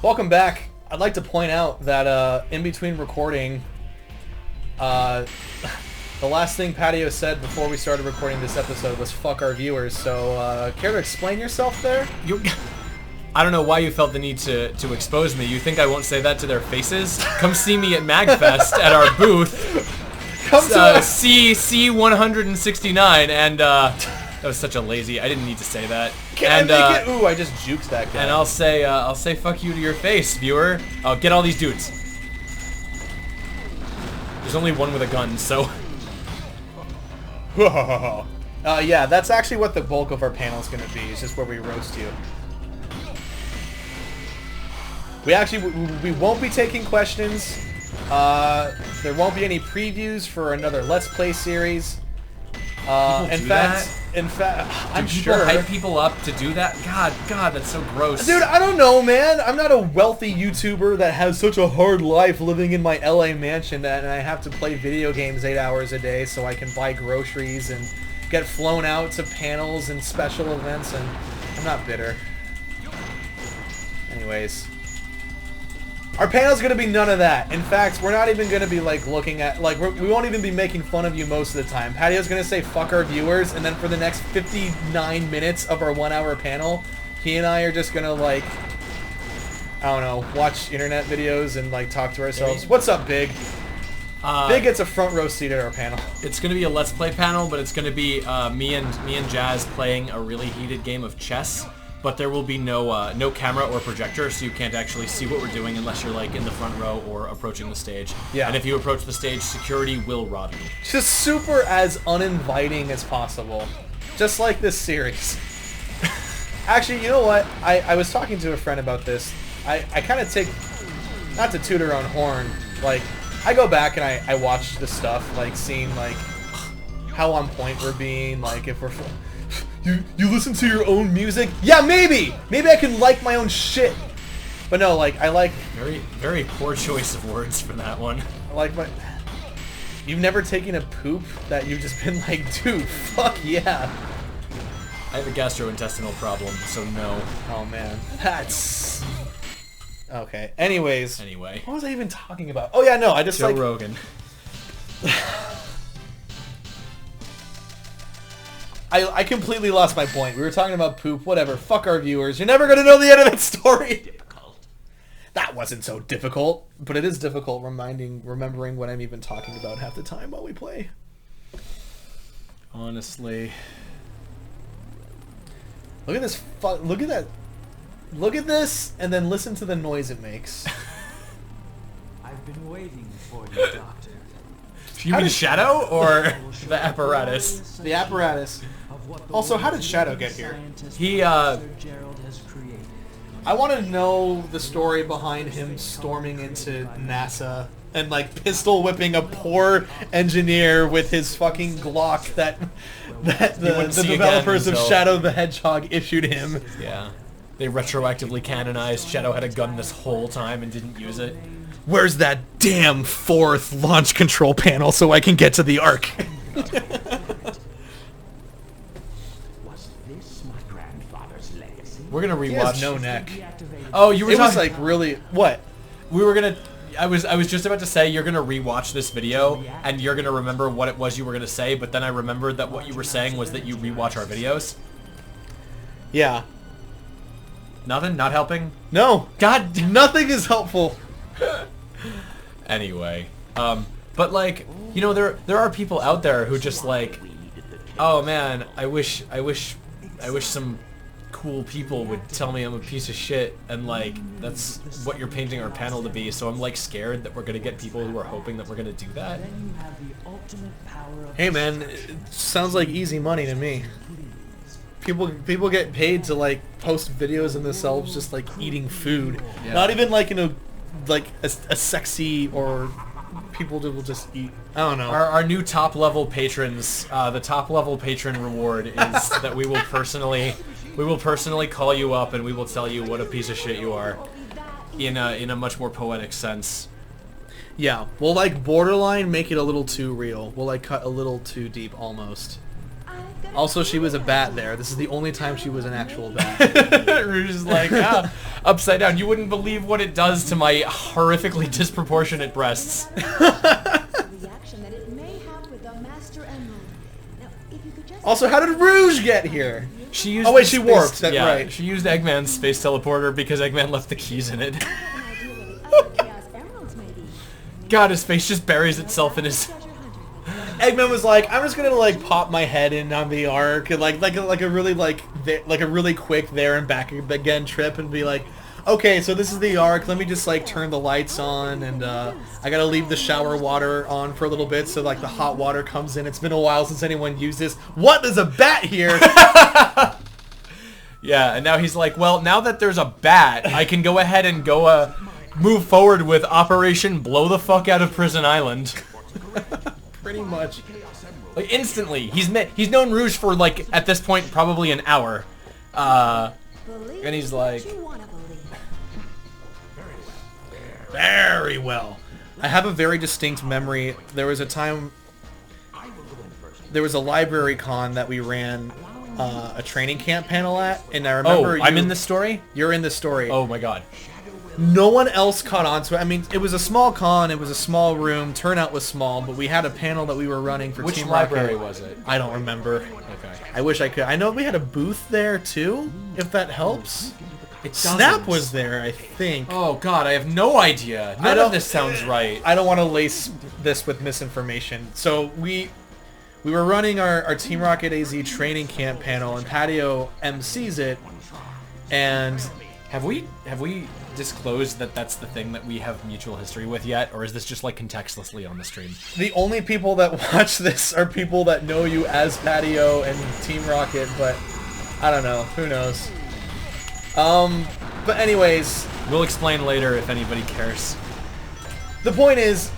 Welcome back. I'd like to point out that in between recording, the last thing Patio said before we started recording this episode was "fuck our viewers." So, care to explain yourself there? I don't know why you felt the need to expose me. You think I won't say that to their faces? Come see me at MagFest at our booth. Come to C169, and that was such a lazy. I didn't need to say that. Can I make it? Ooh, I just juked that guy. And I'll say fuck you to your face, viewer. I'll get all these dudes. There's only one with a gun, so. Yeah, that's actually what the bulk of our panel is going to be. It's just where we roast you. We won't be taking questions. There won't be any previews for another Let's Play series. In fact, I'm sure. People hype people up to do that? God, that's so gross. Dude, I don't know, man. I'm not a wealthy YouTuber that has such a hard life living in my LA mansion that I have to play video games 8 hours a day so I can buy groceries and get flown out to panels and special events, and I'm not bitter. Anyways. Our panel's gonna be none of that. In fact, we're not even gonna be like looking at we won't even be making fun of you most of the time. Patio's gonna say fuck our viewers, and then for the next 59 minutes of our 1-hour panel, he and I are just gonna like, I don't know, watch internet videos and like talk to ourselves. What's up, Big? Big gets a front row seat at our panel. It's gonna be a Let's Play panel, but it's gonna be me and Jazz playing a really heated game of chess. But there will be no camera or projector, so you can't actually see what we're doing unless you're like in the front row or approaching the stage. Yeah. And if you approach the stage, security will rob you. Just super as uninviting as possible. Just like this series. Actually, you know what? I was talking to a friend about this. I kind of take, not to toot our own horn, like, I go back and I watch the stuff, like, seeing, like, how on point we're being, like, if we're... You listen to your own music? Yeah, maybe! Maybe I can like my own shit. But no, like, I like... Very poor choice of words for that one. I like my... You've never taken a poop that you've just been like, dude, fuck yeah. I have a gastrointestinal problem, so no. Oh, man. That's... Okay. Anyways. Anyway. What was I even talking about? Oh, yeah, no, I just Joe Rogan. I completely lost my point. We were talking about poop, whatever. Fuck our viewers. You're never going to know the end of that story. Difficult. That wasn't so difficult, but it is difficult remembering what I'm even talking about half the time while we play. Honestly. Look at this. Look at that. Look at this, and then listen to the noise it makes. I've been waiting for you, Doctor. You mean Shadow or the apparatus? The apparatus. Also, how did Shadow get here? He, I want to know the story behind him storming into NASA and, like, pistol whipping a poor engineer with his fucking Glock that the developers of Shadow the Hedgehog issued him. Yeah. They retroactively canonized Shadow had a gun this whole time and didn't use it. Where's that damn 4th launch control panel so I can get to the Ark? Was this my grandfather's legacy? We're gonna rewatch. He has no neck. Oh, you were It was talking, like really what? We were gonna. I was just about to say you're gonna rewatch this video and you're gonna remember what it was you were gonna say, but then I remembered that what you were saying was that you rewatch our videos. Yeah. Nothing? Not helping? No. God, nothing is helpful. Anyway, but like, you know, there are people out there who just like, oh man, I wish some cool people would tell me I'm a piece of shit, and like that's what you're painting our panel to be. So I'm like scared that we're gonna get people who are hoping that we're gonna do that. Hey man, it sounds like easy money to me. People get paid to like post videos of themselves just like eating food, not even like in a sexy or people will just eat. I don't know. Our new top level patrons, the top level patron reward is that we will personally call you up and we will tell you what a piece of shit you are, in a much more poetic sense. Yeah, we'll like borderline make it a little too real. We'll like cut a little too deep almost. Also, she was a bat there. This is the only time she was an actual bat. Rouge is like, upside down. You wouldn't believe what it does to my horrifically disproportionate breasts. Reaction that it may have with the Master Emerald. Now, if you could just Also, how did Rouge get here? She used Oh, wait, the she space- warped. That's yeah, right. She used Eggman's space teleporter because Eggman left the keys in it. have an idea what the other Chaos Emeralds may be. God, his face just buries itself in his... Treasure hunter. Eggman was like, I'm just gonna like pop my head in on the arc and like a really like a really quick there and back again trip and be like, okay, so this is the arc. Let me just like turn the lights on and I gotta leave the shower water on for a little bit so like the hot water comes in. It's been a while since anyone used this. What? There's a bat here. Yeah, and now he's like, well, now that there's a bat, I can go ahead and go move forward with Operation Blow the Fuck Out of Prison Island. Pretty much. Like instantly, he's known Rouge for like at this point probably an hour, Believe and he's what like, you wanna believe. Very well. I have a very distinct memory. There was a time, there was a library con that we ran a training camp panel at, and I remember I'm in this story. You're in this story. Oh my god. No one else caught on to it. I mean, it was a small con, it was a small room, turnout was small, but we had a panel that we were running for Which Team library Rocket. was it? I don't remember. Okay. I wish I could. I know we had a booth there too, if that helps. It Snap doesn't. was there, I think. Oh god, I have no idea. I None don't- of this sounds right. I don't want to lace this with misinformation. So we were running our Team Rocket AZ training camp panel, and Patio MCs it, and Have we disclosed that that's the thing that we have mutual history with yet, or is this just like contextlessly on the stream? the only people that watch this are people that know you as Patio and Team Rocket, but I don't know. Who knows? But anyways, We'll explain later if anybody cares. the point is,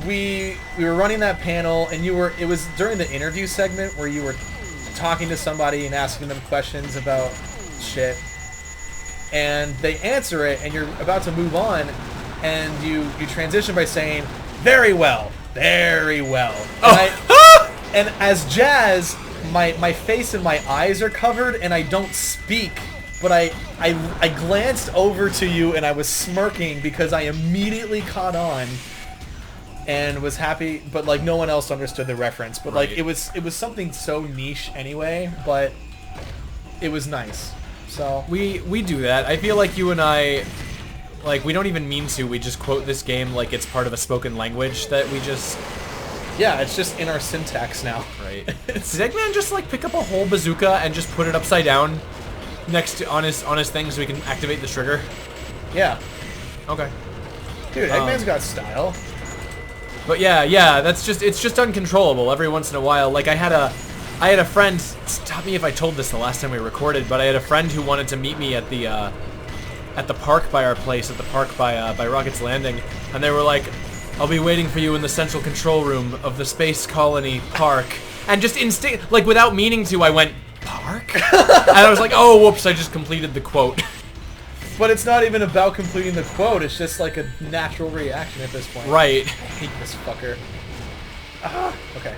we were running that panel, and it was during the interview segment where you were talking to somebody and asking them questions about shit, and they answer it, and you're about to move on, and you transition by saying, very well, very well. And as Jazz, my face and my eyes are covered, and I don't speak, but I glanced over to you, and I was smirking because I immediately caught on and was happy, but like no one else understood the reference. But like Right. it was something so niche anyway, but it was nice. So We do that. I feel like you and I, like, we don't even mean to. We just quote this game like it's part of a spoken language that we just... yeah, it's just in our syntax now. Right. Did Eggman just like pick up a whole bazooka and just put it upside down next to on his thing so we can activate the trigger? Yeah, Okay. dude, Eggman's got style. But yeah, it's just uncontrollable every once in a while. Like I had a friend, stop me if I told this the last time we recorded, but I had a friend who wanted to meet me at the park by our place, at the park by Rocket's Landing, and they were like, I'll be waiting for you in the central control room of the Space Colony Park. And just like without meaning to, I went, park? And I was like, oh, whoops, I just completed the quote. But it's not even about completing the quote, it's just like a natural reaction at this point. Right. I hate this fucker. Okay.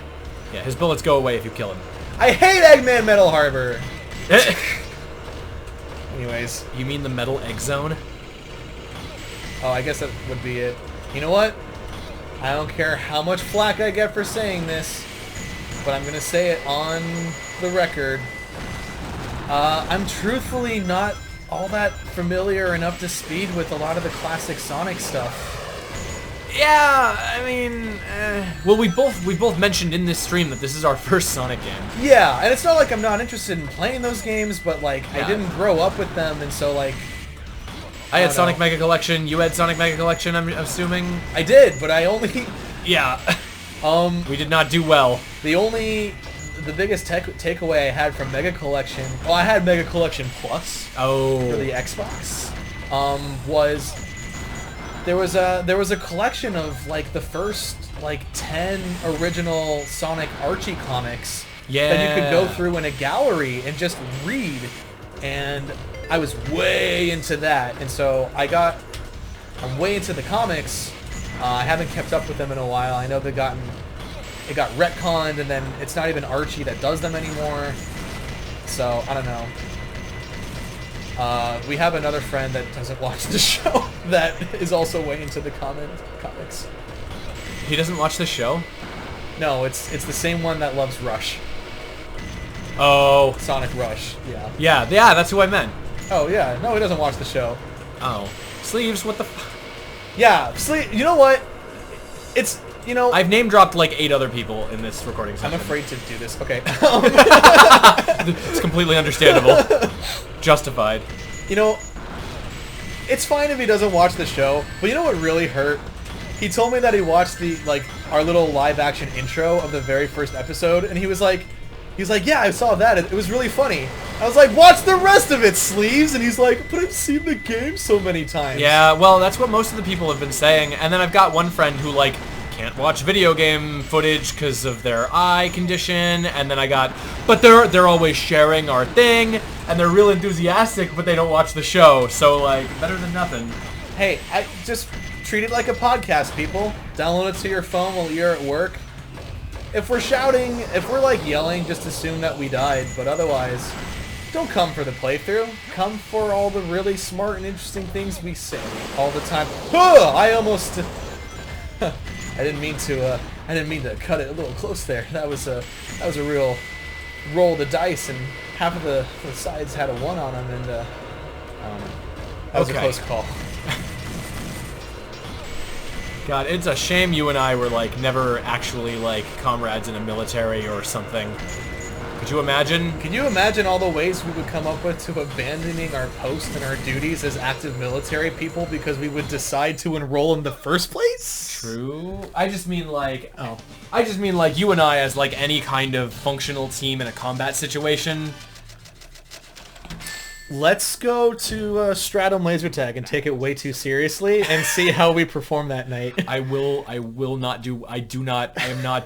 Yeah, his bullets go away if you kill him. I hate Eggman Metal Harbor! Anyways. You mean the Metal Egg Zone? Oh, I guess that would be it. You know what? I don't care how much flack I get for saying this, but I'm gonna say it on the record. I'm truthfully not all that familiar and up to speed with a lot of the classic Sonic stuff. Yeah, I mean, well, we both mentioned in this stream that this is our first Sonic game. Yeah, and it's not like I'm not interested in playing those games, but like Yeah. I didn't grow up with them, and so like I had don't Sonic know. Mega Collection. You had Sonic Mega Collection. I'm assuming. I did, but I only Yeah. um We did not do well. the biggest takeaway I had from Mega Collection, well, I had Mega Collection Plus Oh. for the Xbox, was there was a collection of like the first like 10 original Sonic Archie comics that you could go Yeah. through in a gallery and just read, and I was way into that, and so I'm way into the comics. I haven't kept up with them in a while. I know they've gotten it got retconned, and then it's not even Archie that does them anymore. So I don't know. We have another friend that doesn't watch the show that is also way into the comics. He doesn't watch the show? No, it's the same one that loves Rush. Oh. Sonic Rush. Yeah. Yeah, that's who I meant. Oh yeah. No, he doesn't watch the show. Oh. Sleeves, what the f... Yeah. You know what? It's I've name dropped like 8 other people in this recording session. I'm afraid to do this. Okay. It's completely understandable. Justified. It's fine if he doesn't watch the show, but you know what really hurt? He told me that he watched our little live action intro of the very first episode, and he was like, yeah, I saw that. It was really funny. I was like, watch the rest of it, Sleeves. And he's like, but I've seen the game so many times. Yeah, well, that's what most of the people have been saying. And then I've got one friend who can't watch video game footage because of their eye condition, and then but they're always sharing our thing, and they're real enthusiastic, but they don't watch the show, so better than nothing. Hey, I just treat it like a podcast, people. Download it to your phone while you're at work. If we're shouting, if we're yelling, just assume that we died, but otherwise, don't come for the playthrough. Come for all the really smart and interesting things we say all the time. I almost... I didn't mean to cut it a little close there. That was a real roll of the dice, and half of the sides had a 1 on them, and that was a close call. God, it's a shame you and I were never actually comrades in a military or something. Could you imagine? Can you imagine all the ways we would come up with to abandoning our post and our duties as active military people because we would decide to enroll in the first place? True. I just mean you and I as any kind of functional team in a combat situation. Let's go to Stratum Laser Tag and take it way too seriously and see how we perform that night. I am not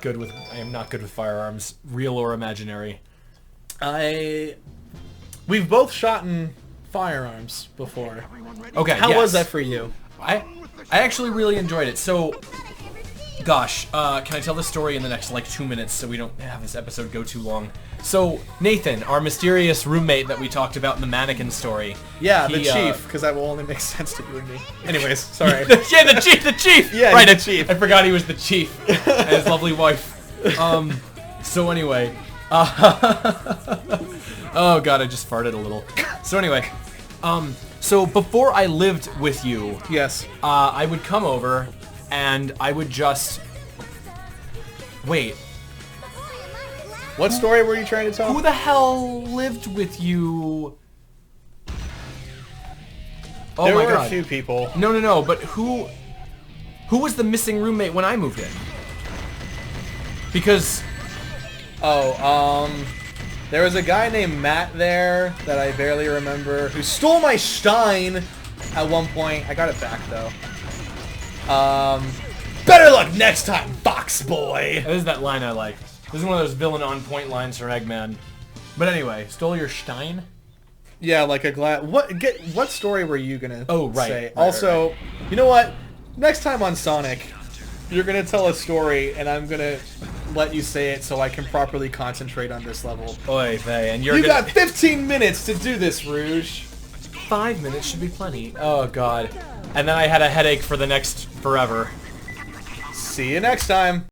good with firearms, real or imaginary. We've both shot in firearms before. Okay. How was that for you? I actually really enjoyed it. So, gosh, can I tell the story in the next 2 minutes so we don't have this episode go too long? So, Nathan, our mysterious roommate that we talked about in the mannequin story. Yeah, the chief, because that will only make sense to you and me. Anyways, sorry. Yeah, the chief! Yeah, right, the chief. I forgot he was the chief and his lovely wife. So anyway. Oh god, I just farted a little. So anyway, so before I lived with you, yes, I would come over and I would just... Wait. What story were you trying to tell? Who the hell lived with you? Oh there my were god. a few people. No, but who was the missing roommate when I moved in? Because... there was a guy named Matt there that I barely remember who stole my Stein at one point. I got it back though. Better luck next time, Fox Boy! This is that line I like. This is one of those villain on point lines from Eggman. But anyway, stole your Stein? Yeah, like a glass. What story were you gonna say? Right, also, you know what? Next time on Sonic, you're gonna tell a story, and I'm gonna let you say it so I can properly concentrate on this level. Oy vey, and You got 15 minutes to do this, Rouge. 5 minutes should be plenty. Oh god. And then I had a headache for the next forever. See you next time.